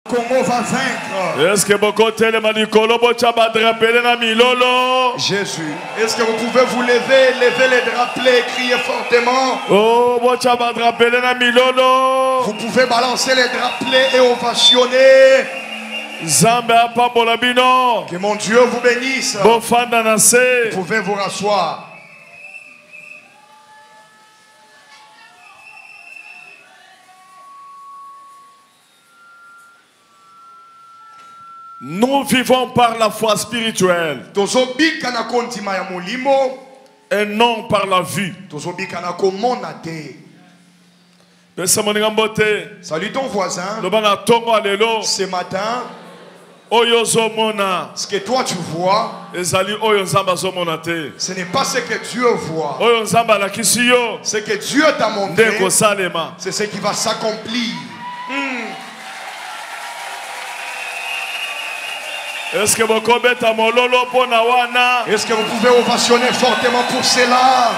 Congo va vaincre. Est-ce que Jésus, est-ce que vous pouvez vous lever, lever les drapelets, crier fortement? Vous pouvez balancer les drapelets et ovationner. Que mon Dieu vous bénisse. Vous pouvez vous rasseoir. Nous vivons par la foi spirituelle et non par la vue. Salut ton voisin. Ce matin, ce que toi tu vois, ce n'est pas ce que Dieu voit. Ce que Dieu t'a montré, c'est ce qui va s'accomplir. Est-ce que vous pouvez ovationner fortement pour cela?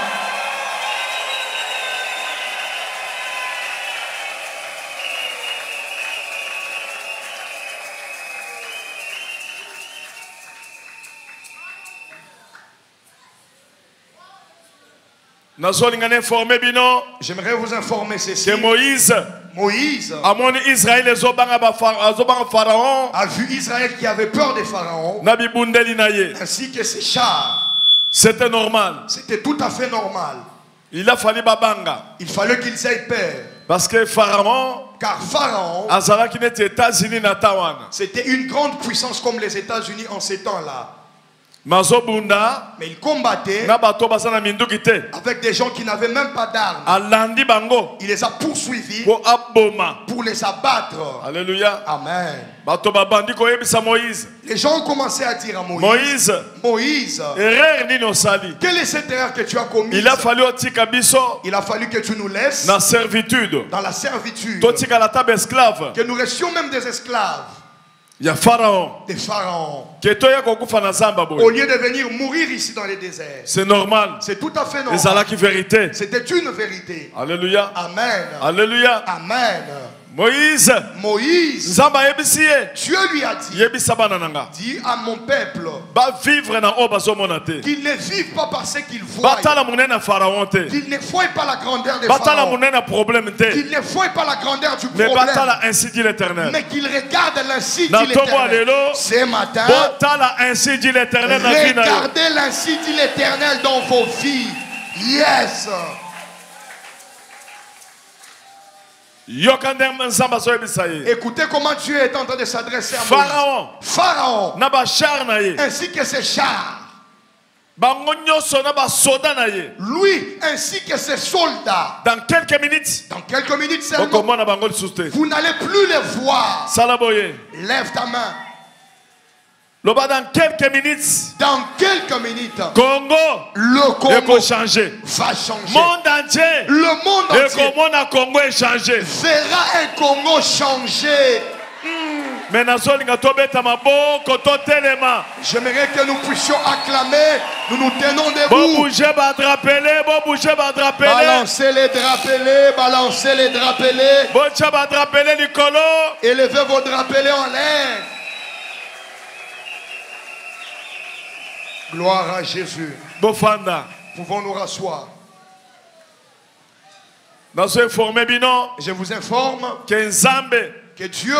J'aimerais vous informer ceci. Que Moïse a vu Israël qui avait peur des pharaons, ainsi que ses chars. C'était normal. C'était tout à fait normal. Il fallait qu'ils aient peur. Parce que Pharaon, c'était une grande puissance comme les États-Unis en ces temps-là. Mais il combattait avec des gens qui n'avaient même pas d'armes. Il les a poursuivis pour les abattre. Alléluia. Amen. Les gens ont commencé à dire à Moïse, quelle est cette erreur que tu as commise? Il a fallu que tu nous laisses dans la servitude. Que nous restions même des esclaves. Il y a Pharaon. Des pharaons. Au lieu de venir mourir ici dans les déserts. C'est normal. C'est tout à fait normal. C'était une vérité. Alléluia. Amen. Alléluia. Amen. Moïse, Dieu lui a dit, dis à mon peuple qu'ils ne vivent pas par ce qu'ils voient, qu'ils ne voient pas la grandeur des pharaons, qu'ils ne voient pas la grandeur du problème, mais qu'ils regardent l'ainsi dit l'Éternel. Ce matin, regardez l'ainsi dit l'Éternel dans vos vies. Yes. Écoutez comment Dieu est en train de s'adresser à Moïse. Pharaon ainsi que ses chars, lui ainsi que ses soldats, dans quelques minutes seulement, vous n'allez plus les voir. Lève ta main. Dans quelques minutes, Congo, le Congo va changer. Monde entier, le monde entier verra un Congo changer. J'aimerais que nous puissions acclamer. Nous nous tenons debout. Balancez les drapelés, balancez les drapelés. Élevez vos drapelés en l'air. Gloire à Jésus. Pouvons nous rasseoir. Je vous informe que Dieu,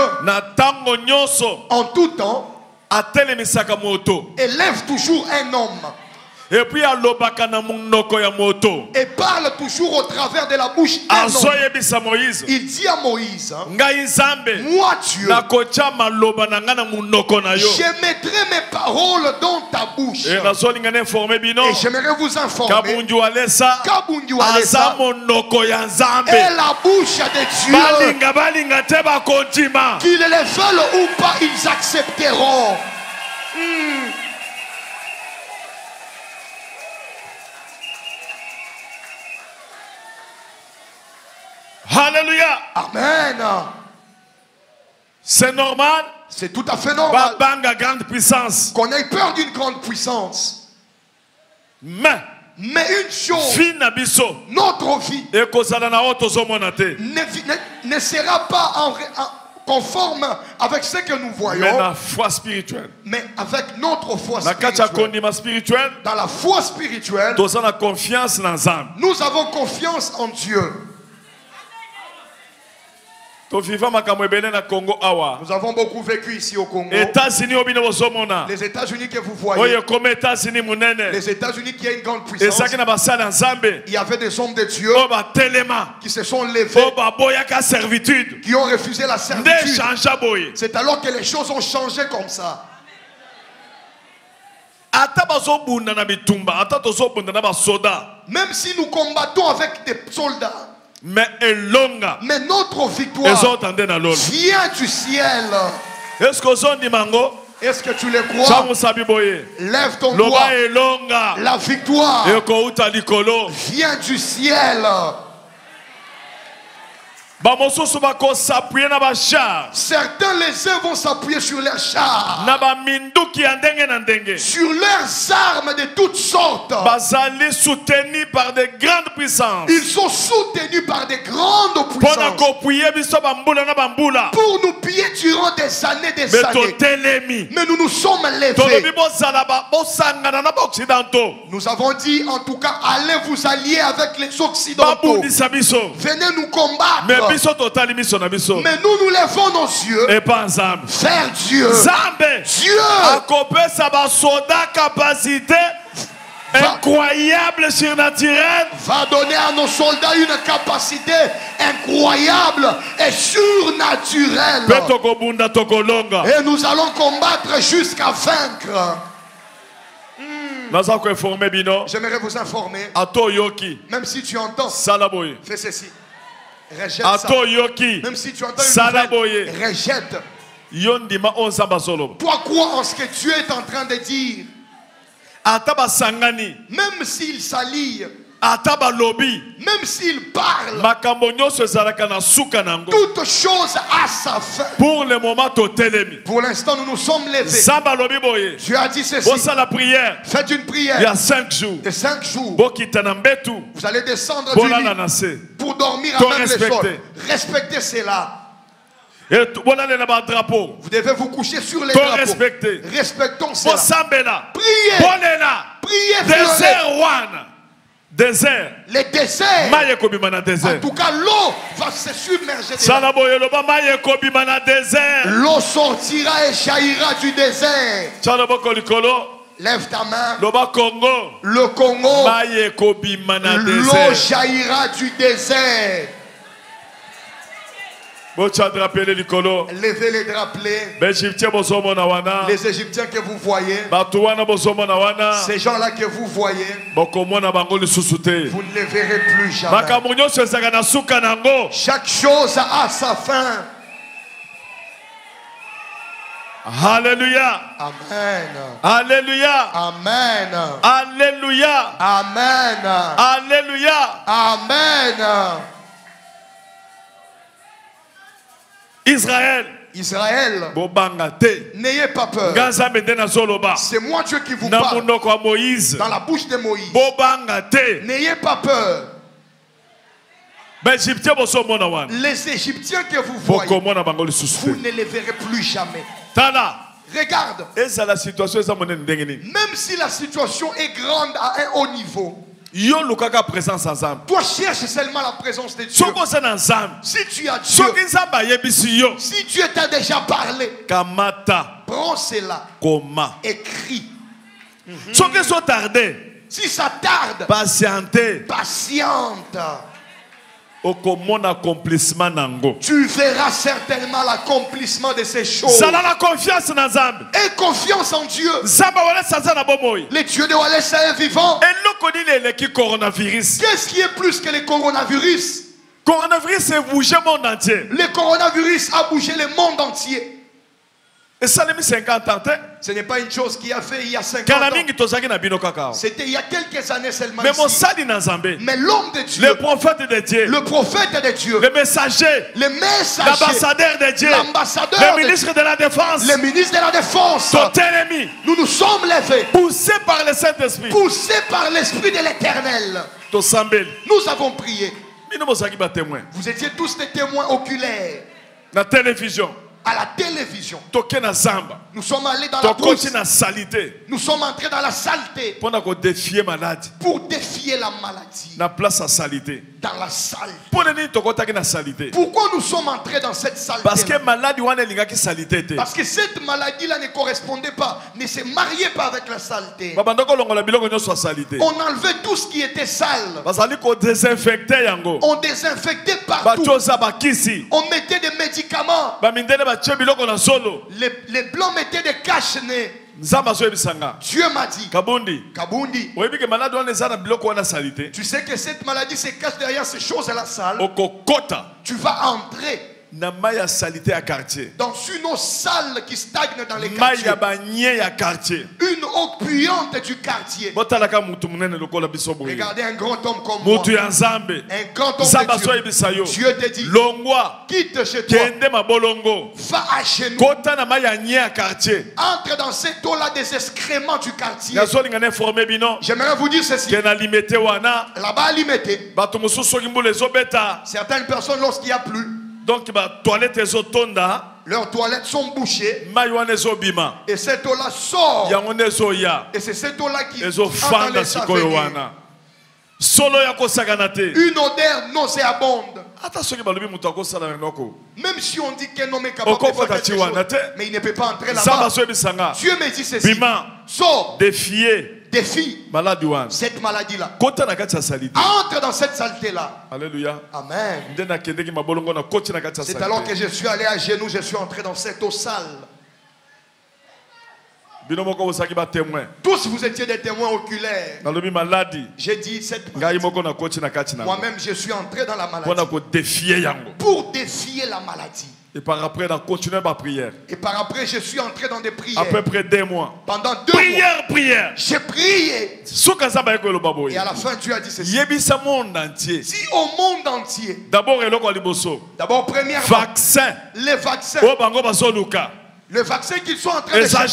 en tout temps, élève toujours un homme. Et puis et parle toujours au travers de la bouche d'un homme. Il dit à Moïse, moi Dieu, je mettrai mes paroles dans ta bouche. Et j'aimerais vous informer est la bouche de Dieu. Qu'ils le veulent ou pas, ils accepteront. Alléluia. Amen. C'est normal. C'est tout à fait normal. Grande puissance. Qu'on ait peur d'une grande puissance. Mais une chose, notre vie ne sera pas conforme avec ce que nous voyons. Mais la foi spirituelle. Mais avec notre foi spirituelle. Dans la foi spirituelle. Nous avons confiance en Dieu. Nous avons beaucoup vécu ici au Congo. Les États-Unis que vous voyez. Les États-Unis qui a une grande puissance. Il y avait des hommes de Dieu qui se sont levés, qui ont refusé la servitude. C'est alors que les choses ont changé comme ça. Même si nous combattons avec des soldats, mais notre victoire vient du ciel. Est-ce que tu le crois? Lève ton doigt. La victoire vient du ciel. Certains les uns vont s'appuyer sur leurs chars, sur leurs armes de toutes sortes. Ils sont soutenus par de grandes puissances pour nous piller durant des années, mais nous nous sommes levés. Nous avons dit en tout cas, allez vous allier avec les Occidentaux, venez nous combattre. Mais nous levons nos yeux vers Dieu. Dieu incroyable, surnaturelle, va donner à nos soldats une capacité incroyable et surnaturelle. Et nous allons combattre jusqu'à vaincre. J'aimerais vous informer, même si tu entends, fais ceci. Rejette ça. Même si tu entends une nouvelle, rejette. Toi crois en ce que Dieu est en train de dire. Même s'il s'allie, même s'il parle, toute chose a sa fin. Pour le moment, pour l'instant, nous nous sommes levés. Dieu a dit ceci. Faites une prière. Il y a 5 jours. De 5 jours. Vous allez descendre du lit pour dormir à même les sols. Respectez cela. Vous devez vous coucher sur les drapeaux. Respectons cela. Priez. Priez. Désert. Les déserts. En tout cas, l'eau va se submerger. L'eau sortira et jaillira du désert. Lève ta main. Le Congo. L'eau jaillira du désert. Levez les drapelets. Les Égyptiens que vous voyez, ces gens-là que vous voyez, vous ne les verrez plus jamais. Chaque chose a sa fin. Alléluia. Amen. Alléluia. Amen. Alléluia. Amen. Alléluia. Amen. Israël. N'ayez pas peur. C'est moi Dieu qui vous parle. Dans la bouche de Moïse. N'ayez pas peur. Les Égyptiens que vous voyez, vous ne les verrez plus jamais. Regarde. Même si la situation est grande à un haut niveau, toi cherche seulement la présence de Dieu. Si tu as Dieu, si Dieu t'a déjà parlé, prends cela, écris. Si ça tarde, patiente. Tu verras certainement l'accomplissement de ces choses. Et confiance en Dieu. Le Dieu de Wallace est vivant. Qu'est-ce qui est plus que le coronavirus? Le coronavirus a bougé le monde entier. Ce n'est pas une chose qui a fait il y a 50 ans. C'était il y a quelques années seulement. Mais l'homme de Dieu, le prophète de Dieu, le messager, l'ambassadeur de Dieu, le ministre de la défense, nous nous sommes levés, poussés par le Saint-Esprit, poussés par l'Esprit de l'Éternel. Nous avons prié. Vous étiez tous des témoins oculaires. La télévision. À la télévision. Nous sommes allés dans la brousse. Nous sommes entrés dans la saleté. Pour défier la maladie. La place à saleté. Dans la saleté. Pourquoi nous sommes entrés dans cette saleté? Parce que Parce que cette maladie-là ne correspondait pas, ne se mariait pas avec la saleté. On enlevait tout ce qui était sale. On désinfectait partout. On mettait des médicaments. Les blancs mettaient des cache-nez. Dieu m'a dit, Kabundi, tu sais que cette maladie se cache derrière ces choses-là sales. Tu vas entrer dans une eau sale qui stagne dans les quartiers. Une eau puante du quartier. Regardez un grand homme comme moi. Un grand homme de Dieu. Dieu te dit, quitte chez toi. Va à chez nous. Entre dans cette eau-là des excréments du quartier. J'aimerais vous dire ceci. Là-bas à Limité, certaines personnes, lorsqu'il n'y a plus, donc, leurs toilettes sont bouchées. Et cette eau-là sort. Et c'est cette eau-là qui entre les saveurs. Une odeur nauséabonde. Même si on dit qu'un homme est capable de faire quelque chose, mais il ne peut pas entrer là-bas. Dieu me dit ceci. Sors. Défie cette maladie-là. Entre dans cette saleté-là. Alléluia. Amen. C'est alors que je suis allé à genoux, je suis entré dans cette eau sale. Tous vous étiez des témoins oculaires. J'ai dit cette maladie. Moi-même je suis entré dans la maladie. Pour défier la maladie. Et par après, on a continué ma prière. Et par après, je suis entré dans des prières. À peu près 2 mois. Pendant 2 mois. Prière. J'ai prié. Et à la fin, Dieu a dit ceci. Si au monde entier. D'abord, premièrement. Vaccin. Les vaccins. Le vaccin qu'ils sont en train de faire.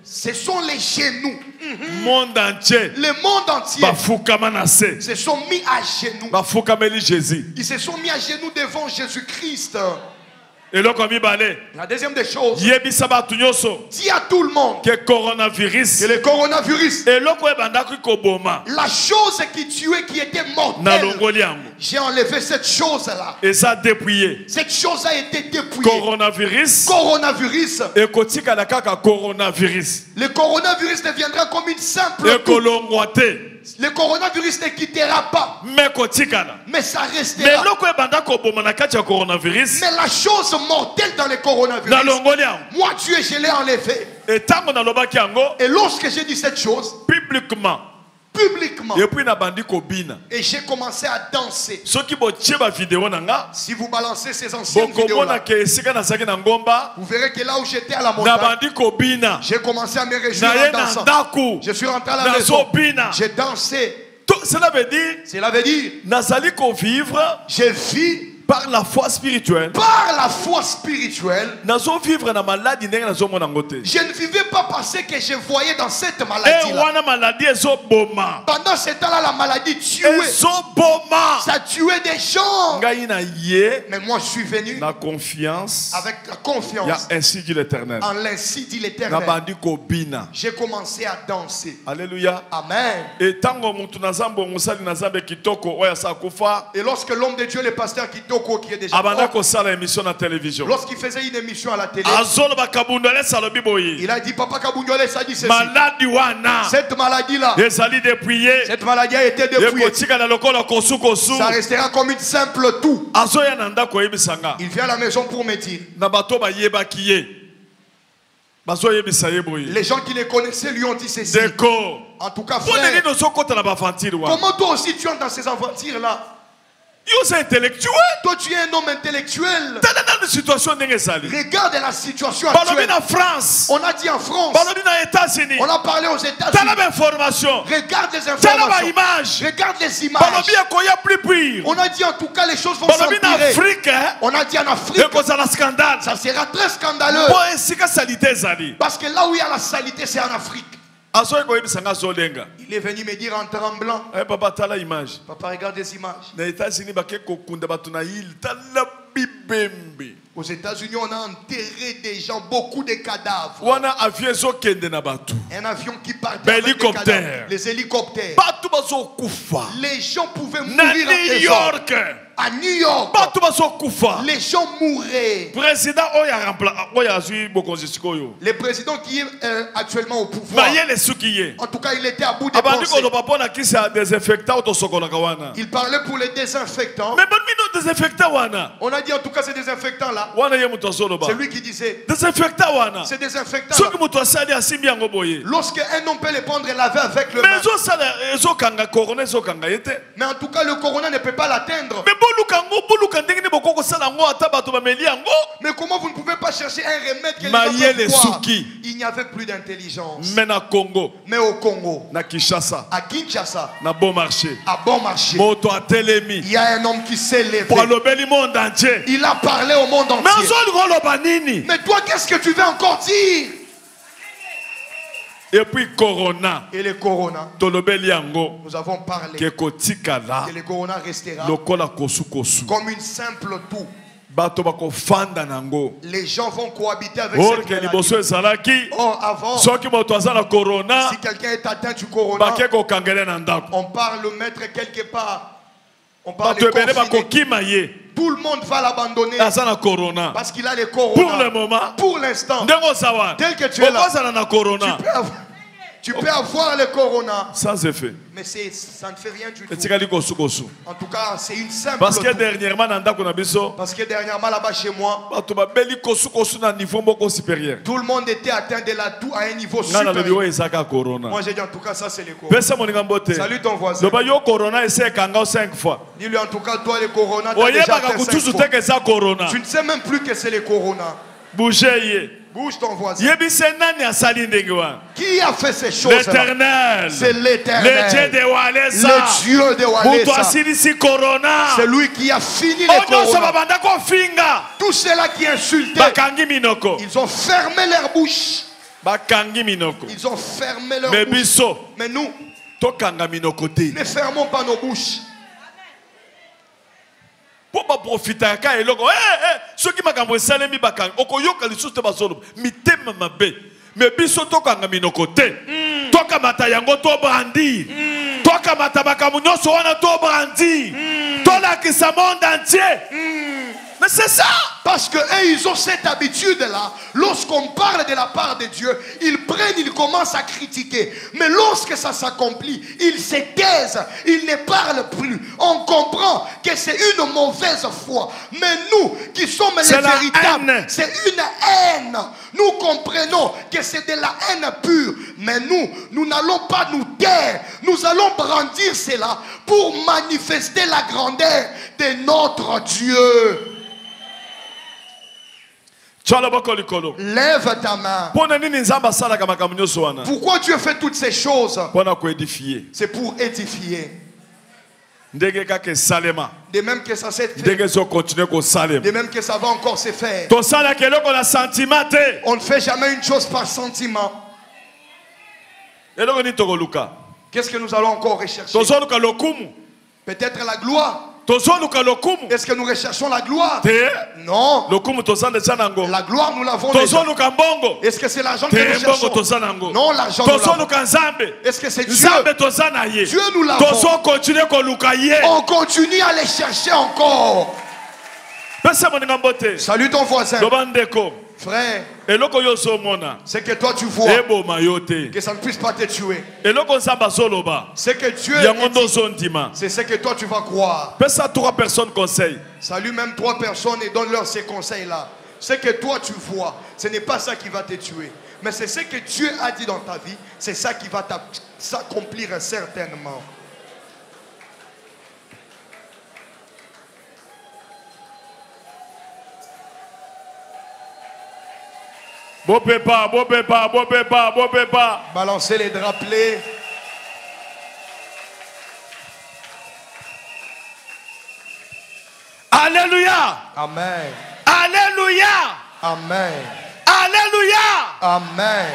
Ce sont les genoux. Monde entier. Le monde entier. Se sont mis à genoux. Ils se sont mis à genoux devant Jésus-Christ. Et la deuxième des choses, dis à tout le monde que le coronavirus, la chose qui tuait, qui était mortelle, j'ai enlevé cette chose-là. Et ça a dépouillé. Cette chose a été dépouillée. Coronavirus. Le coronavirus deviendra comme une simple Le coronavirus ne quittera pas. Mais ça restera. Mais la chose mortelle dans le coronavirus, moi Dieu je l'ai enlevé. Et lorsque j'ai dit cette chose, publiquement, et j'ai commencé à danser. Si vous balancez ces anciennes vidéos là, vous verrez que là où j'étais à la montagne, j'ai commencé à me réjouir en dansant. Je suis rentré à la maison, j'ai dansé. Cela veut dire j'ai vécu par la foi spirituelle. Par la foi spirituelle. Je ne vivais pas parce que je voyais dans cette maladie-là. Pendant ce temps-là, la maladie tuait. Ça tuait des gens. Mais moi, je suis venu avec la confiance. Ainsi dit l'Éternel. En l'ainsi dit l'Éternel. J'ai commencé à danser. Alléluia. Amen. Et lorsque l'homme de Dieu, le pasteur Kitoko, qui est déjà lorsqu'il faisait une émission à la télé, il a dit, Papa Kabundole a dit ceci. Cette maladie-là, cette maladie a été dépouillée. Ça restera comme une simple toux. Il vient à la maison pour me dire. Les gens qui les connaissaient lui ont dit ceci. En tout cas, frère, comment toi aussi tu entres dans ces aventures-là? Intellectuel. Toi tu es un homme intellectuel. Regarde la situation actuelle. On a dit en France. On a parlé aux États-Unis. Regarde les informations. Regarde les images. On a dit en tout cas les choses vont s'empirer. On a dit en Afrique. Ça sera très scandaleux. Parce que là où il y a la saleté, c'est en Afrique. Il est venu me dire en tremblant. Papa, Papa, regarde les images. Aux États-Unis, on a enterré des gens, beaucoup de cadavres. Un avion qui partait avec des cadavres. Les hélicoptères. Les gens pouvaient mourir New York. À New York, les gens mouraient. Le président qui est actuellement au pouvoir, en tout cas, il était à bout de pensée. Il parlait pour les désinfectants. On a dit en tout cas ces désinfectants-là. C'est lui qui disait ces désinfectants. Lorsqu'un homme peut les prendre et laver avec le main. Mais en tout cas, le corona ne peut pas l'atteindre. Mais comment vous ne pouvez pas chercher un remède que les gens peuvent boire? Il n'y avait plus d'intelligence. Mais au Congo, à Kinshasa, à bon marché, il y a un homme qui s'est levé. Il a parlé au monde entier. Mais toi, qu'est-ce que tu veux encore dire? Et puis Corona. Et le Corona. Nous avons parlé. Que le Corona restera comme une simple toux. Les gens vont cohabiter avec cette maladie. Or avant, si quelqu'un est atteint du Corona, on part le mettre quelque part. On parle de confiner. Tout le monde va l'abandonner parce qu'il a le Corona. Pour le moment, pour l'instant, tel que tu es là, tu peux avoir le Corona sans effet. Mais ça ne fait rien du tout. En tout cas, c'est une simple. Parce que dernièrement là-bas chez moi, tout le monde était atteint de la toux à un niveau supérieur. Moi j'ai dit en tout cas ça c'est le Corona. Salut ton voisin. Dis-lui en tout cas toi le Corona t'as déjà atteint 5 fois. Tu ne sais même plus que c'est le Corona. Bouge ton voisin. Qui a fait ces choses? L'Éternel. C'est l'Éternel. Le Dieu de Walesa. Le Dieu de Walesa. C'est lui qui a fini le Corona. Tous ceux-là qui insultaient, ils ont fermé leur bouche. Ils ont fermé leur bouche. Mais nous, ne fermons pas nos bouches. Pour profiter ceux qui m'ont salemi bakang okoyoka lisusu te bazolo mitema mabe mais biso tokanga minokote toka mata yango to brandi toka mata bakamu nyonso wana to brandi tola kisa monde entier. Mais c'est ça. Parce que eux, ils ont cette habitude-là. Lorsqu'on parle de la part de Dieu, ils prennent, ils commencent à critiquer. Mais lorsque ça s'accomplit, ils se taisent. Ils ne parlent plus. On comprend que c'est une mauvaise foi. Mais nous, qui sommes les véritables, c'est une haine. Nous comprenons que c'est de la haine pure. Mais nous n'allons pas nous taire. Nous allons brandir cela pour manifester la grandeur de notre Dieu. Lève ta main. Pourquoi Dieu fait toutes ces choses? C'est pour édifier. De même que ça s'est fait. De même que ça va encore se faire. On ne fait jamais une chose par sentiment. Qu'est-ce que nous allons encore rechercher? Peut-être la gloire. Est-ce que nous recherchons la gloire? Non. La gloire, nous l'avons déjà. Est-ce que c'est l'argent que nous cherchons? Non, l'argent nous l'avons. Est-ce que c'est Dieu? Dieu, nous l'avons. On continue à les chercher encore. Salut ton voisin. Frère, c'est que toi tu vois que ça ne puisse pas te tuer. C'est que Dieu dit, c'est ce que toi tu vas croire. Salut même 3 personnes et donne-leur ces conseils-là. Ce que toi tu vois, ce n'est pas ça qui va te tuer. Mais c'est ce que Dieu a dit dans ta vie, c'est ça qui va s'accomplir certainement. Balancez les drapelets. Alléluia. Amen. Alléluia. Amen. Alléluia. Amen.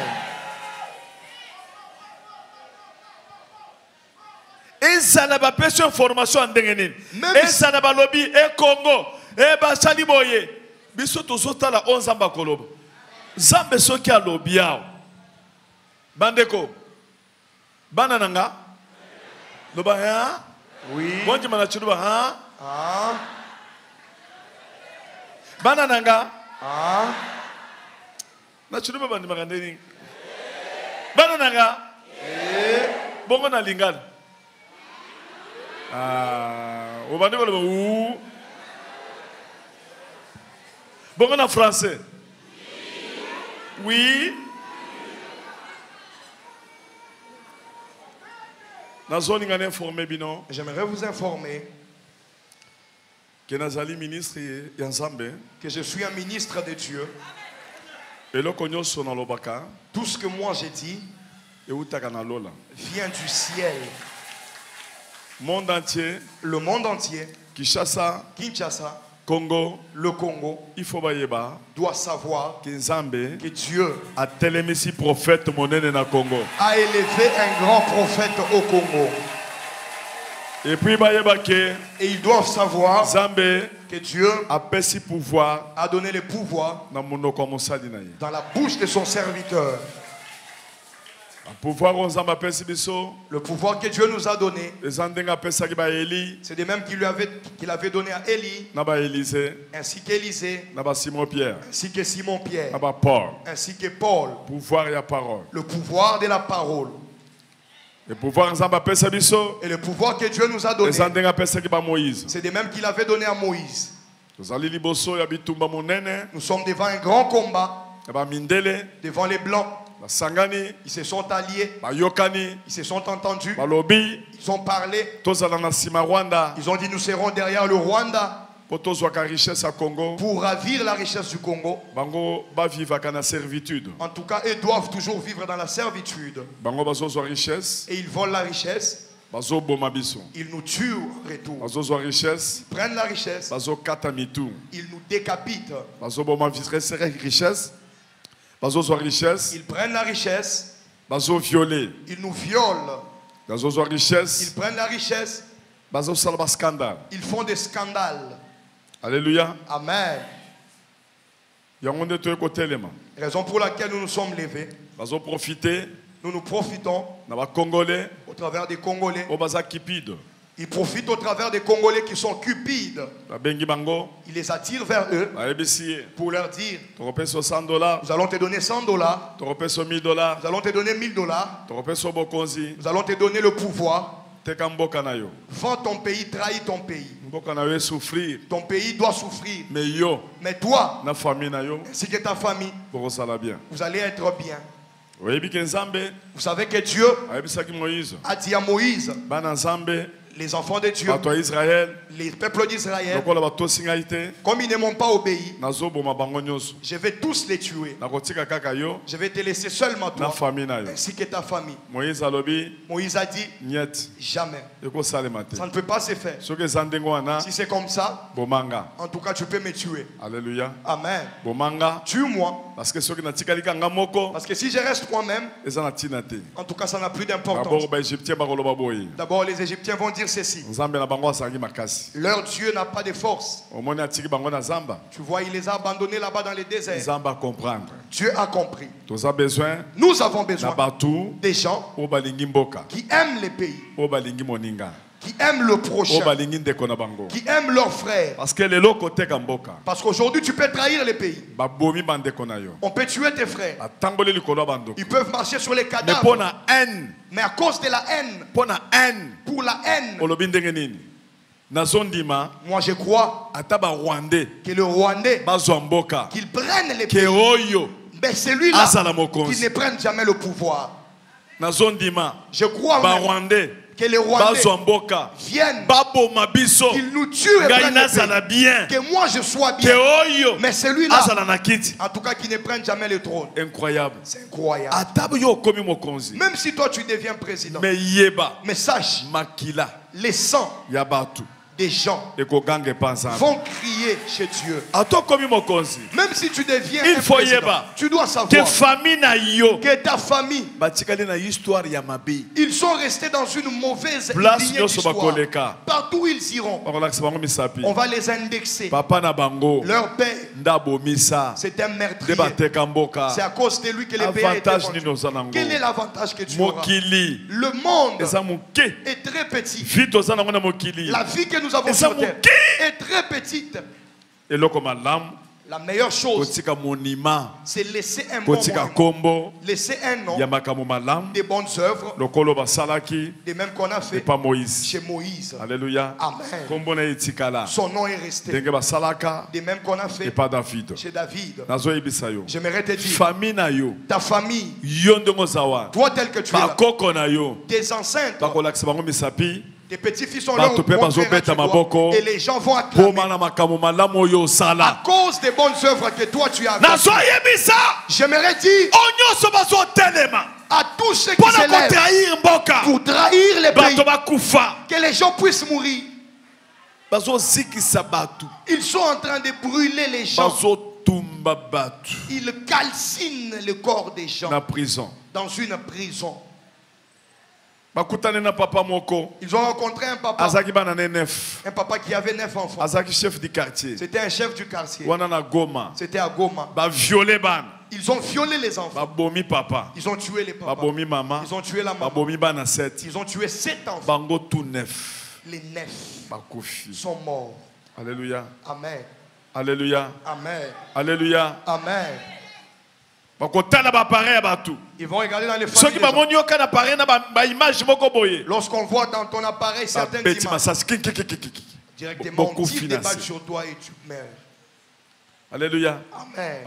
Et ça n'a pas fait une formation en Dengenin. Et ça n'a pas lobby et Congo. Eh ba sali boye. Biso tozota la 11 amba koloba. Zambe soki alobi yao. Bandeko. Banananga. Loba hein? Oui. Bonji manachuba hein? Ah. Banananga. Ah. Nachuba bandi magandeni. Banananga. Bongo na lingala. Ah, au bandeko le ou. Bongo na français. Oui. J'aimerais vous informer que je suis un ministre de Dieu. Tout ce que moi j'ai dit vient du ciel. Monde entier, le monde entier, Kinshasa, Congo, le Congo, il faut doit savoir que Dieu a télémissi prophète monene na Congo. A élevé un grand prophète au Congo. Et puis et ils doivent savoir Zambé que Dieu a donné le pouvoir dans la bouche de son serviteur. Le pouvoir que Dieu nous a donné, c'est de même qu'il avait donné à Élie, ainsi qu'Élisée, ainsi que Simon Pierre, ainsi que Paul. Le pouvoir de la parole. Et le pouvoir que Dieu nous a donné, c'est de même qu'il avait donné à Moïse. Nous sommes devant un grand combat, devant les Blancs. Ils se sont alliés, ils se sont entendus, ils ont parlé, ils ont dit nous serons derrière le Rwanda pour ravir la richesse du Congo. En tout cas, ils doivent toujours vivre dans la servitude. Et ils volent la richesse. Ils nous tuent en retour. Ils prennent la richesse. Ils nous décapitent. Ils prennent la richesse. Ils nous violent. Ils prennent la richesse. Ils font des scandales. Alléluia. Amen. Raison pour laquelle nous nous sommes levés. Nous nous profitons au travers des Congolais. Ils profitent au travers des Congolais qui sont cupides. Ils les attirent vers eux pour leur dire nous allons te donner $100, nous allons te donner $1000, nous allons te donner le pouvoir. Vends ton pays, trahis ton pays. Ton pays doit souffrir. Mais toi, ainsi que ta famille, vous allez être bien. Vous savez que Dieu a dit à Moïse, les enfants de Dieu, les peuples d'Israël, comme ils ne m'ont pas obéi, je vais tous les tuer. Je vais te laisser seulement toi, ainsi que ta famille. Moïse a dit, jamais. Ça ne peut pas se faire. Si c'est comme ça, en tout cas tu peux me tuer. Alléluia. Amen. Tue-moi. Parce que si je reste moi-même, en tout cas ça n'a plus d'importance. D'abord les Égyptiens vont dire ceci. Leur Dieu n'a pas de force. Tu vois, il les a abandonnés là-bas dans les déserts. Dieu a compris. Nous avons besoin des gens qui aiment les pays, qui aiment le prochain, qui aiment leurs frères. Parce qu'aujourd'hui tu peux trahir les pays. On peut tuer tes frères. Ils peuvent marcher sur les cadavres. Mais à cause de la haine, pour la haine, moi je crois que le Rwandais, qu'il prenne les pays, mais celui-là qui ne prenne jamais le pouvoir. Je crois que les Rwandais viennent, qu'ils nous tuent et prennent le pays. Que moi je sois bien, mais celui-là, en tout cas qui ne prenne jamais le trône. Incroyable. C'est incroyable. Même si toi tu deviens président, mais sache, les sangs des gens vont crier chez Dieu. Même si tu deviens un président, tu dois savoir que ta famille, ils sont restés dans une mauvaise lignée d'histoire. Partout où ils iront, on va les indexer. Leur père, c'est un meurtrier. C'est à cause de lui que les pays étaient vendus. Quel est l'avantage que tu auras? Le monde est très petit. La vie que nous avons sur terre est très petite. La meilleure chose, c'est laisser un bon monument, laisser un nom, des bonnes œuvres, des mêmes qu'on a fait chez Moïse. Alléluia. Amen. Son nom est resté. Des mêmes qu'on a fait chez David. J'aimerais te dire, ta famille, toi tel que tu es là, tes enceintes, tes petits-fils sont là et les gens vont acclamer à cause des bonnes œuvres que toi tu as. J'aimerais dire à tous ceux qui s'élèvent pour trahir les pays, que les gens puissent mourir. Ils sont en train de brûler les gens. Ils calcinent le corps des gens dans une prison. Ils ont rencontré un papa. Un papa qui avait 9 enfants. C'était un chef du quartier. C'était à Goma. Ils ont violé les enfants. Ils ont tué les papas. Ils ont tué la maman. Ils ont tué 7 enfants. Les 9 sont morts. Alléluia. Amen. Alléluia. Amen. Alléluia. Amen. Ils vont regarder dans les familles. Lorsqu'on voit dans ton appareil certaines images, directement on tire des balles sur toi et tu meurs. Alléluia. Amen.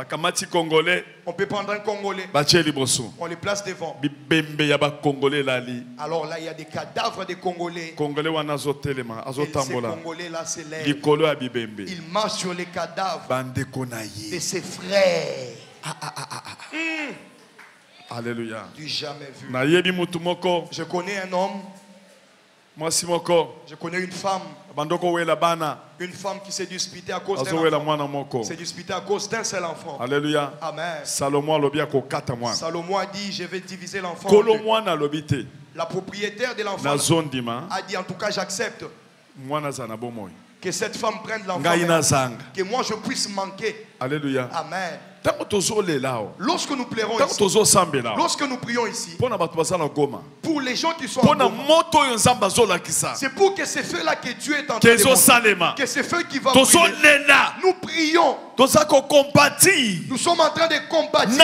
On peut prendre un Congolais. On les place devant. Alors là, il y a des cadavres des Congolais. Et ces Congolais-là s'élèvent. Ils marchent sur les cadavres de ses frères. Alléluia. Du jamais vu. Je connais un homme. Je connais une femme. Une femme qui s'est disputée à cause d'un enfant. S'est disputée à cause d'un seul enfant. Alléluia. Amen. Salomon a dit, je vais diviser l'enfant. La propriétaire de l'enfant a dit, en tout cas, j'accepte que cette femme prenne l'enfant. Que moi je puisse manquer. Alléluia. Amen. Lorsque nous pleurons ici, lorsque nous prions ici, pour les gens qui sont en Goma, c'est pour que ce feu-là que Dieu est en train de montrer, que ce feu qui va brûler, nous prions. Nous sommes en train de compatir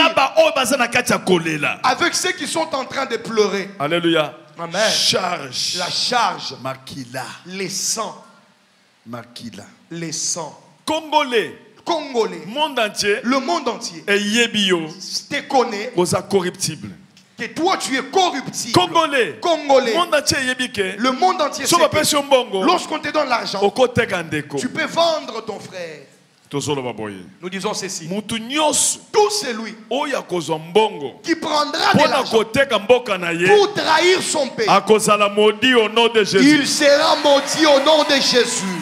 avec ceux qui sont en train de pleurer. Alléluia. Amen. Charge. La charge. Makila. Les sangs. Makila. Les sangs. Congolais. Monde entier, le monde entier te connaît corruptible. Que toi tu es corruptible. Congolais. Monde entier, le monde entier sait que lorsqu'on te donne l'argent, tu peux vendre ton frère. Nous disons ceci. Tout celui qui prendra de l'argent pour trahir son pays, il sera maudit au nom de Jésus.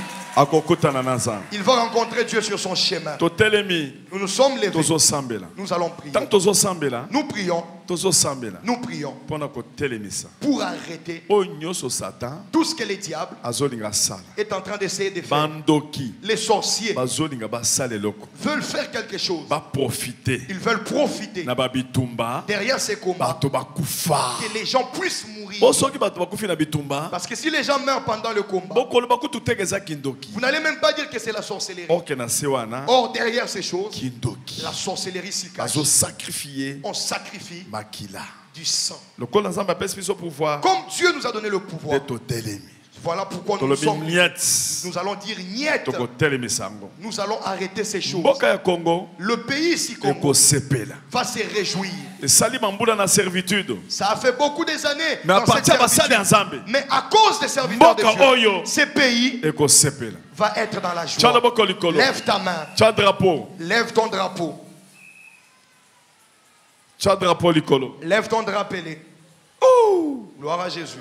Il va rencontrer Dieu sur son chemin. Nous nous sommes levés. Nous allons prier. Nous prions. Nous prions pour arrêter tout ce que le diable est en train d'essayer de faire. Les sorciers veulent faire quelque chose. Ils veulent profiter derrière ces combats, que les gens puissent mourir. Parce que si les gens meurent pendant le combat, vous n'allez même pas dire que c'est la sorcellerie. Or derrière ces choses, la sorcellerie s'y cache. On sacrifie du sang. Comme Dieu nous a donné le pouvoir, voilà pourquoi nous sommes. Nous allons dire niet. Nous allons arrêter ces choses. Le pays ici Congo va se réjouir. Ça a fait beaucoup des années dans cette servitude. Mais à cause des serviteurs de Dieu, ce pays va être dans la joie. Lève ta main. Lève ton drapeau. Lève ton drapeau. Gloire à Jésus.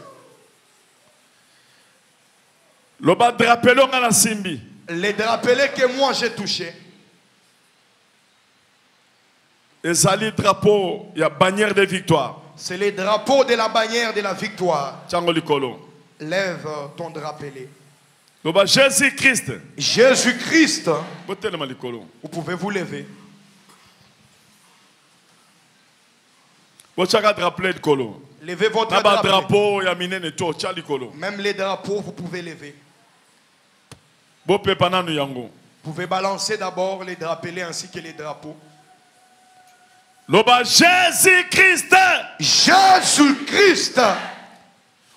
Les drapelés que moi j'ai touchés. de victoire. C'est les drapeaux de la bannière de la victoire. Lève ton drapelé. Jésus-Christ. Jésus-Christ. Vous pouvez vous lever. Levez votre drapeau. Même les drapeaux, vous pouvez lever. Vous pouvez balancer d'abord les drapelés ainsi que les drapeaux. Jésus-Christ. Jésus-Christ.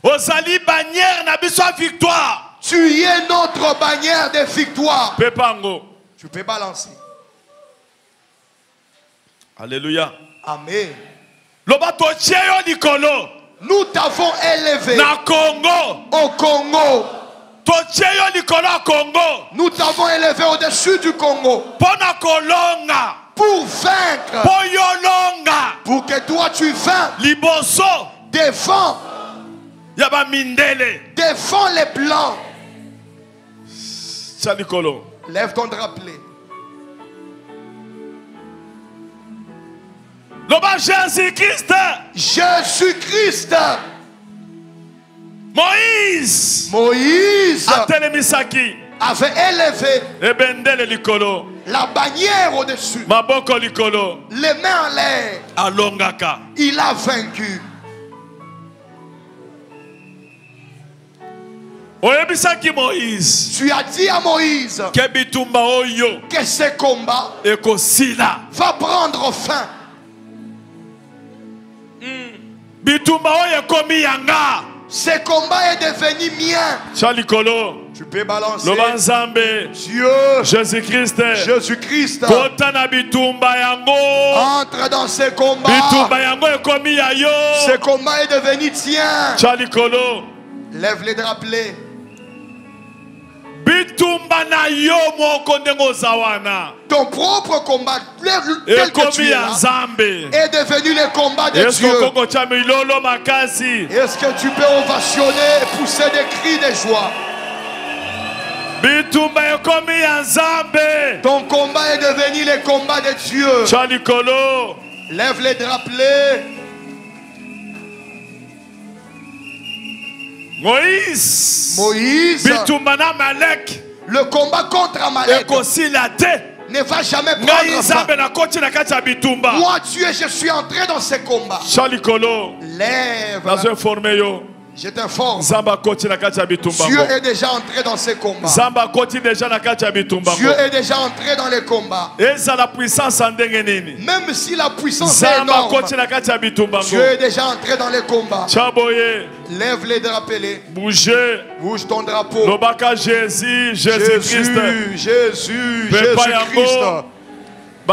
Ozali bannière na biso victoire. Tu es notre bannière de victoire. Pepango. Tu peux balancer. Alléluia. Amen. Lobato tieyo likolo. Nous t'avons élevé. Na Congo. Au Congo. To tieyo likolo au Congo. Nous t'avons élevé au-dessus du Congo. Pona kolonga. Pour vaincre. Pour yolonga. Pour que toi tu vainques. Liboso. Défends. Yaba mindele. Défends les blancs. Chalikolo. Lève ton drapeau. Loba Jésus-Christ. Jésus-Christ. Moïse. Moïse. Atelemisaki. Avait élevé. Ebendele likolo. La bannière au-dessus. Maboko likolo. Les mains en l'air. Alongaka. Il a vaincu. Moïse. Tu as dit à Moïse que ce combat va prendre fin. Ce combat est devenu mien. Tu peux balancer. Dieu. Jésus-Christ. Jésus-Christ. Entre dans ce combat. Ce combat est devenu tien. Lève les drapelés. Ton propre combat tel que tu es là, est devenu le combat de Dieu. Est-ce que tu peux ovationner et pousser des cris de joie? Ton combat est devenu le combat de Dieu. Lève les drapelés. Moïse. Le combat contre Amalek ne va jamais prendre fin. Moi Dieu, je suis entré dans ce combat. Lève. Je t'informe. Dieu est déjà entré dans ce combat. Dieu est déjà entré dans les combats. Même si la puissance est énorme, Dieu est déjà entré dans les combats. Lève les drapelés. Bouge ton drapeau. Jésus, Jésus-Christ. Jésus, Jésus-Christ.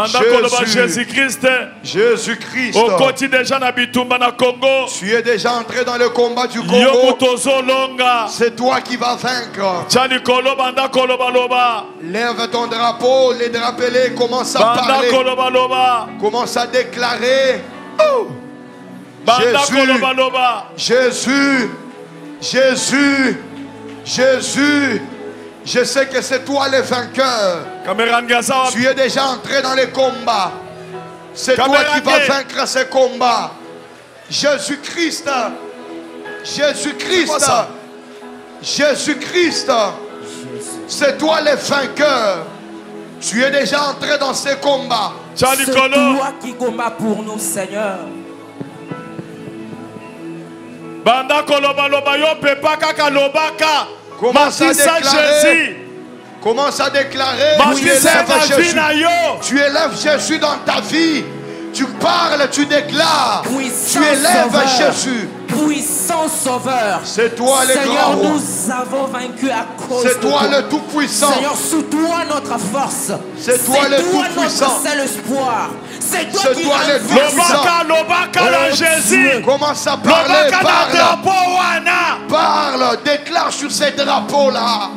Jésus-Christ. Jésus-Christ. Tu es déjà entré dans le combat du Congo. C'est toi qui vas vaincre. Lève ton drapeau. Les drapelés commencent à parler. Commence à déclarer. Jésus. Jésus. Jésus. Je sais que c'est toi le vainqueur. Tu es déjà entré dans les combats. C'est toi qui vas vaincre ces combats. Jésus-Christ. Jésus-Christ. Jésus-Christ. C'est toi le vainqueur. Tu es déjà entré dans ces combats. C'est toi qui combat pour nous, Seigneur. Commence à déclarer. Commence à déclarer. Tu élèves Jésus dans ta vie. Tu parles, tu déclares. Tu élèves Jésus. Puissant sauveur. C'est toi le Seigneur, grand roi. nous avons vaincu à cause de C'est toi le tout-puissant. Seigneur, sous toi notre force. C'est toi le tout-puissant. C'est l'espoir. C'est toi qui le tout-puissant. Commence à parler. Parle, déclare sur ces drapeaux-là.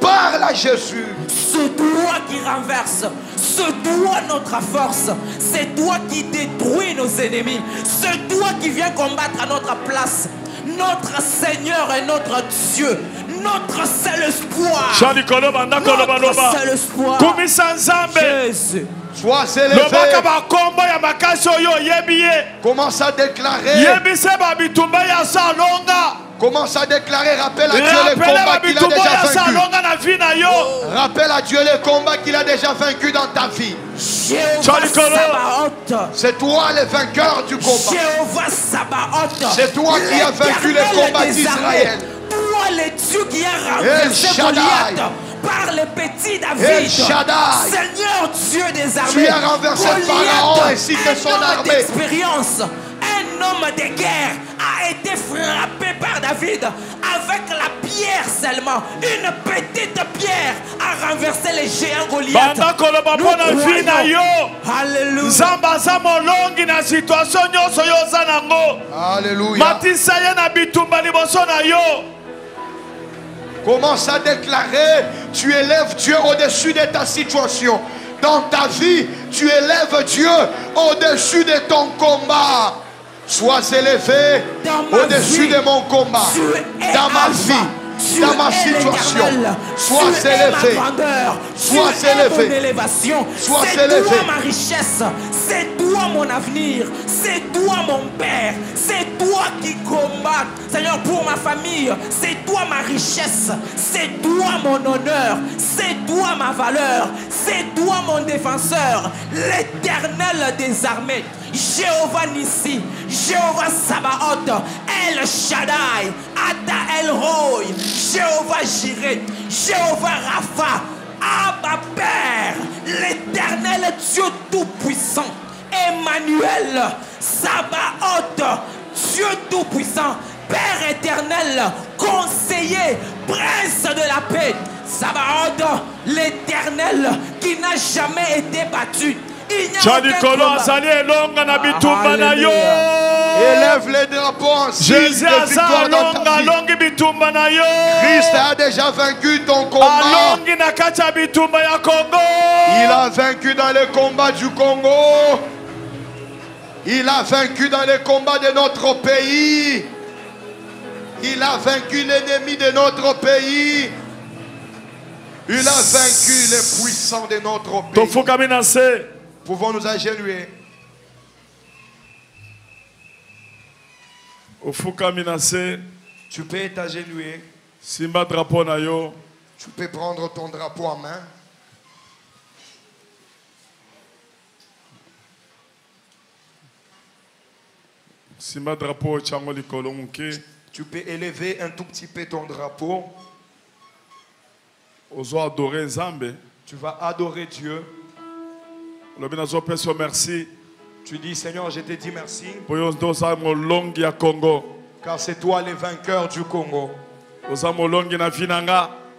Parle à Jésus. C'est toi qui renverse. C'est toi notre force. C'est toi qui détruis nos ennemis. C'est toi qui viens combattre à notre place. notre Seigneur et notre Dieu, notre seul espoir. Notre seul espoir. Jésus. Sois élevé. Commence à déclarer. Commence à déclarer. Rappelle à Dieu les combats qu'il a déjà vaincus. Rappelle à Dieu les combats qu'il a déjà vaincus dans ta vie. C'est toi le vainqueur du combat. C'est toi qui as vaincu les combats d'Israël. Toi le Dieu qui a renversé Goliath par le petit David. Seigneur Dieu des armées. Tu as renversé Pharaon ainsi que son armée. D'expérience. Un homme de guerre a été frappé par David avec la pierre seulement. Une petite pierre a renversé les géants Goliath. Alléluia. Commence à déclarer, tu élèves Dieu au-dessus de ta situation. Dans ta vie, tu élèves Dieu au-dessus de ton combat. Sois élevé au-dessus de mon combat. Dans ma vie, dans ma situation. Sois élevé. Sois élevé. Sois élevé. C'est toi ma richesse. C'est toi mon avenir. C'est toi mon Père. C'est toi qui combats. Seigneur, pour ma famille, c'est toi ma richesse. C'est toi mon honneur. C'est toi ma valeur. C'est toi mon défenseur. L'Éternel des armées. Jéhovah Nissi, Jéhovah Sabaoth, El Shaddai, Ada El Roy, Jéhovah Jireh, Jéhovah Rapha, Abba Père, l'Éternel Dieu Tout-Puissant, Emmanuel, Sabaoth, Dieu Tout-Puissant, Père éternel, conseiller, prince de la paix, Sabaoth, l'Éternel qui n'a jamais été battu. Élève les drapeaux en signe de victoire dans ta vie. Christ a déjà vaincu ton combat. Il a vaincu dans les combats du Congo. Il a vaincu dans les combats de notre pays. Il a vaincu l'ennemi de notre pays. Il a vaincu les puissants de notre pays. Pouvons nous agenouiller. Tu peux t'agenouiller. Tu peux prendre ton drapeau en main. Tu peux élever un tout petit peu ton drapeau. Tu vas adorer Dieu. Tu dis, Seigneur, je te dis merci. Car c'est toi le vainqueur du Congo.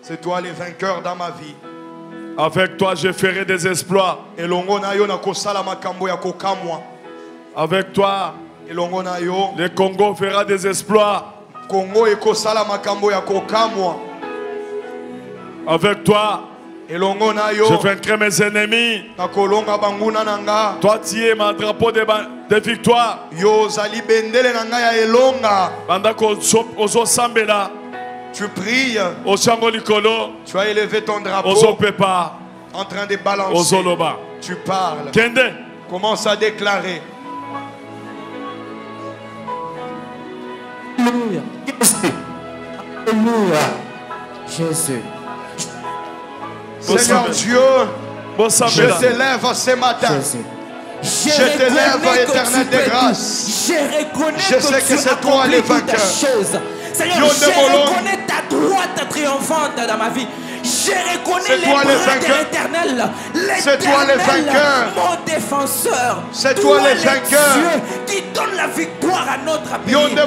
C'est toi le vainqueur dans ma vie. Avec toi, je ferai des exploits. Avec toi, le Congo fera des exploits. Avec toi, je vaincrai mes ennemis. Toi, tu es ma drapeau de victoire. Tu pries. Tu as élevé ton drapeau. En train de balancer. Tu parles. Commence à déclarer. Alléluia. Alléluia. Jésus. Seigneur Dieu, je t'élève ce matin. Je t'élève, éternel de grâce. Je sais que c'est toi le vainqueur. Seigneur, je reconnais ta droite triomphante dans ma vie. Je reconnais les bras de l'Éternel. C'est toi le vainqueur. Mon défenseur. C'est toi le vainqueur. Dieu qui donne la victoire à notre pays. Yonde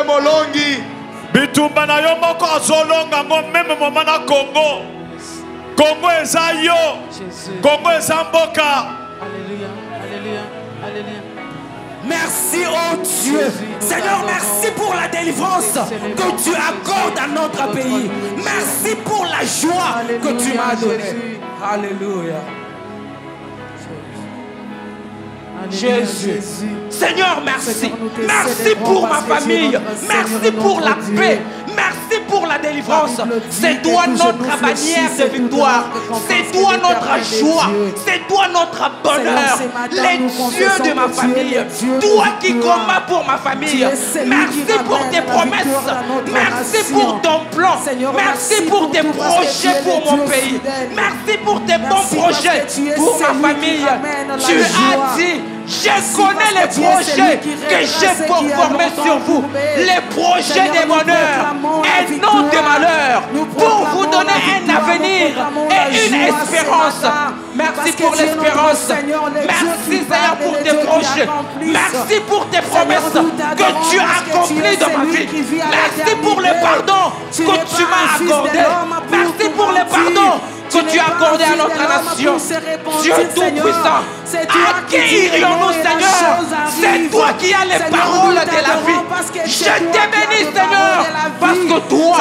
molongi. Bitumba na yo moko azolonga ngo meme moma na Congo. Congo eza yo. Congo eza mboka. Alléluia, alléluia, alléluia. Merci oh Dieu. Seigneur, merci pour la délivrance que tu accordes à notre pays. Merci pour la joie que tu m'as donnée. Alléluia. Jésus. Seigneur, merci. Merci pour ma famille. Merci pour la paix. Merci pour la délivrance. C'est toi notre bannière de victoire. C'est toi notre joie. C'est toi notre bonheur. Les dieux de ma famille. Toi qui combats pour ma famille. Merci pour tes promesses. Merci pour ton plan. Merci pour tes projets pour mon pays. Merci pour tes bons projets pour ma famille. Tu as dit, je connais les projets que j'ai formés sur vous. Les projets de bonheur et non de malheur. Pour vous donner un avenir et une espérance. Merci pour l'espérance. Merci Seigneur pour tes projets. Merci pour tes promesses que tu as accomplies dans ma vie. Merci pour le pardon que tu m'as accordé. Merci pour le pardon que tu as accordé à notre nation. Dieu Tout-Puissant, à qui irions-nous, Seigneur? C'est toi qui as les paroles de la vie. Je te bénis, Seigneur, parce que toi,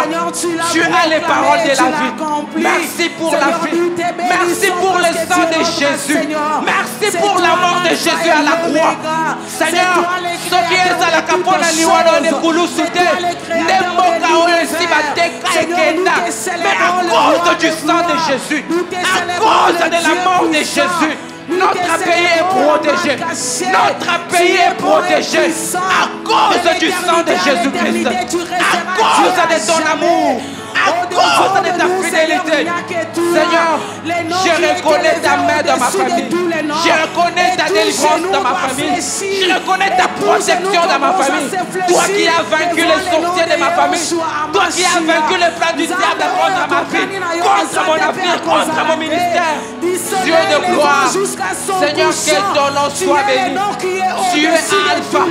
tu as les paroles de la vie. Merci pour la vie. Merci pour le sang de Jésus. Merci pour la mort de Jésus à la croix. Seigneur, ce qui est à la capone liwano ne koulousute, ne moka oesi bateka ekenda. Mais à cause du sang de Jésus, à cause de la mort de Jésus, notre pays est protégé. Notre pays est protégé à cause du sang de Jésus-Christ, à cause de ton amour, à cause de ta fidélité. Seigneur, je reconnais ta main dans ma famille. Je reconnais ta délivrance dans ma famille. Je reconnais ta protection dans ma famille. Toi qui as vaincu les sorciers de ma famille. Toi qui as vaincu le plan du diable contre ma vie, contre mon avenir, contre mon ministère. Dieu de gloire, Seigneur, que ton nom soit béni. Tu es Alpha,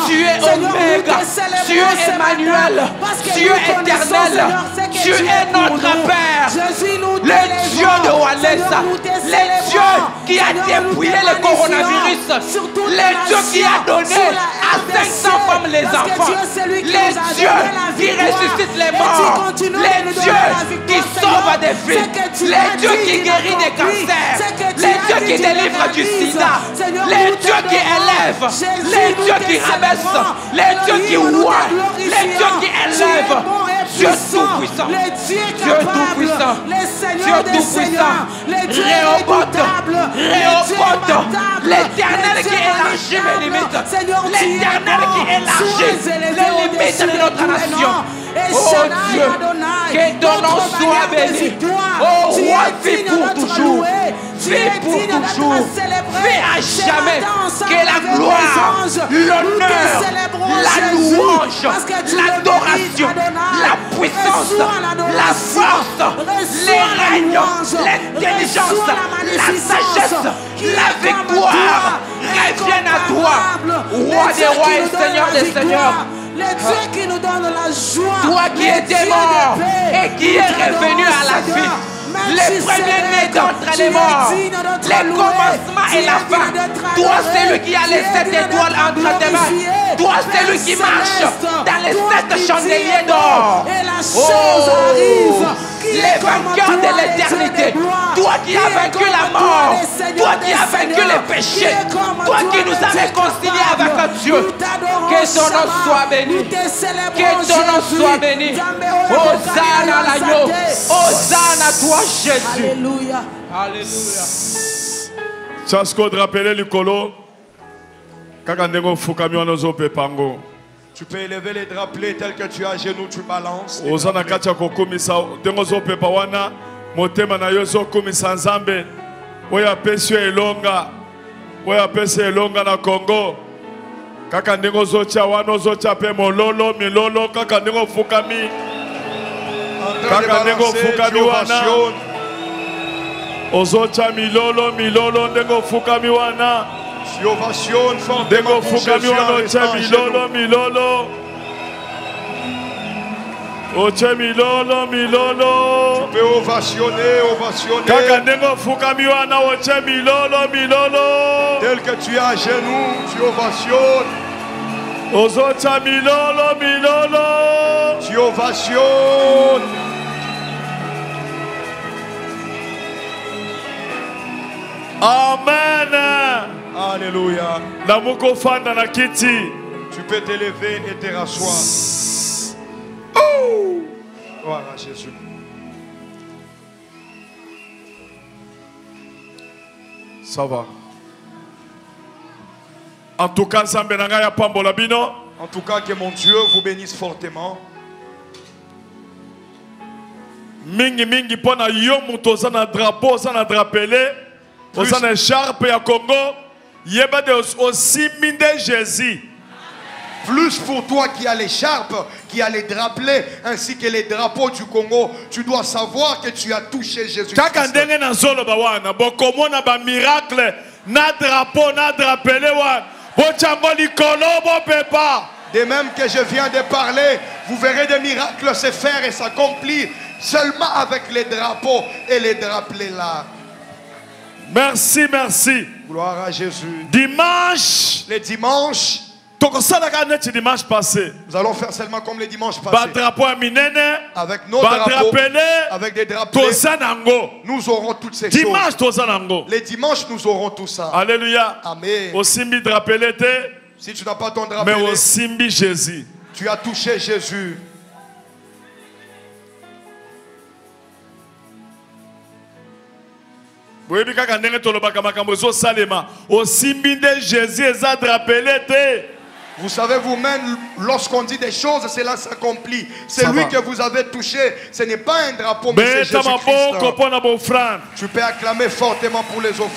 tu es Oméga, tu es Emmanuel, tu es éternel, tu es notre Père, le Dieu de Walesa, le Dieu qui a dépouillé le coronavirus, le Dieu qui a donné à 500 femmes les enfants, les dieux qui ressuscitent les morts, les dieux qui sauvent des vies, les dieux qui guérissent des cancers, les dieux qui délivrent du sida, les dieux qui élèvent, les dieux qui rabaissent, les dieux qui ouient, les dieux qui élèvent. Dieu Tout-Puissant, Dieu Tout-Puissant, Dieu Tout-Puissant, Réhoboth, l'Éternel qui élargit mes limites, l'Éternel qui élargit les limites de notre nation. Oh Dieu, que ton nom soit béni. Oh roi, vis pour toujours. Vis pour toujours. Vis à jamais. Que la gloire, l'honneur, la louange, l'adoration, la puissance, la force, les règnes, l'intelligence, la sagesse, la victoire reviennent à toi, roi des rois et seigneur des seigneurs. Les dieux qui nous donnent la joie. Toi qui étais mort et qui est revenu à la vie. Les premiers-nés d'entre les morts, les commencements et la fin. Toi, c'est lui qui a les 7 étoiles entre tes mains. Toi, c'est lui qui marche dans les 7 chandeliers d'or. Oh, les vainqueurs de l'éternité. Toi qui as vaincu la mort. Toi qui as vaincu les péchés. Toi qui nous as réconciliés avec Dieu. Que ton nom soit béni. Que ton nom soit béni. Hosanna à l'agneau. Hosanna à toi, Jésus. Alléluia. Alléluia. Chasko de rappeler le colo. Kakandengo fukami wanozo pepango. Tu peux élever les draplets tels que tu as à genoux, tu balances. Ozana kacha kokomisa dengozo pepa wana motema na yozo komisa nzambe. Oya pesi elonga. Oya pesi elonga na Congo. Kakandengo zocha wano zocha pe mololo milolo kakandengo fukami. Kakandengo fukami wana. Ozocha milolo milolo ndengo fukami wana. Tu ovationnes fortement pour Jésus en restant à genoux. Milolo. Oche milolo milolo. Tu peux ovationner. Kakandengo fukami wana oche milolo. Tel que tu es à genoux, tu ovationnes. Ozocha milolo. Tu ovationnes. Amen. Alléluia. Tu peux t'élever et te rasseoir. Oh! Gloire à Jésus. Ça va. En tout cas, que mon Dieu vous bénisse fortement. Mingi mingi pona yo muto sana drapeau sana drapelé, sana écharpe ya Congo, yeba de aussi minde Jésus. Plus pour toi qui a l'écharpe, qui a les drapelés, ainsi que les drapeaux du Congo, tu dois savoir que tu as touché Jésus. Kaka ndenge na zolo bawana, bokomona ba miracle, na drapeau na drapelé wan, bochango likolo bo pepa. De même que je viens de parler, vous verrez des miracles se faire et s'accomplir seulement avec les drapeaux et les drapelés là. Merci, merci. Gloire à Jésus. Dimanche. Les dimanches. Dimanche passé. Nous allons faire seulement comme les dimanches passés. Avec nos drapeaux. Avec des drapeaux. Nous aurons toutes ces choses. Les dimanches, nous aurons tout ça. Alléluia. Amen. Si tu n'as pas ton drapeau, mais aussi Jésus. Tu as touché Jésus. Vous savez vous-même, lorsqu'on dit des choses, cela s'accomplit. C'est lui que vous avez touché. Ce n'est pas un drapeau, mais c'est Jésus-Christ. Tu peux acclamer fortement pour les offrandes.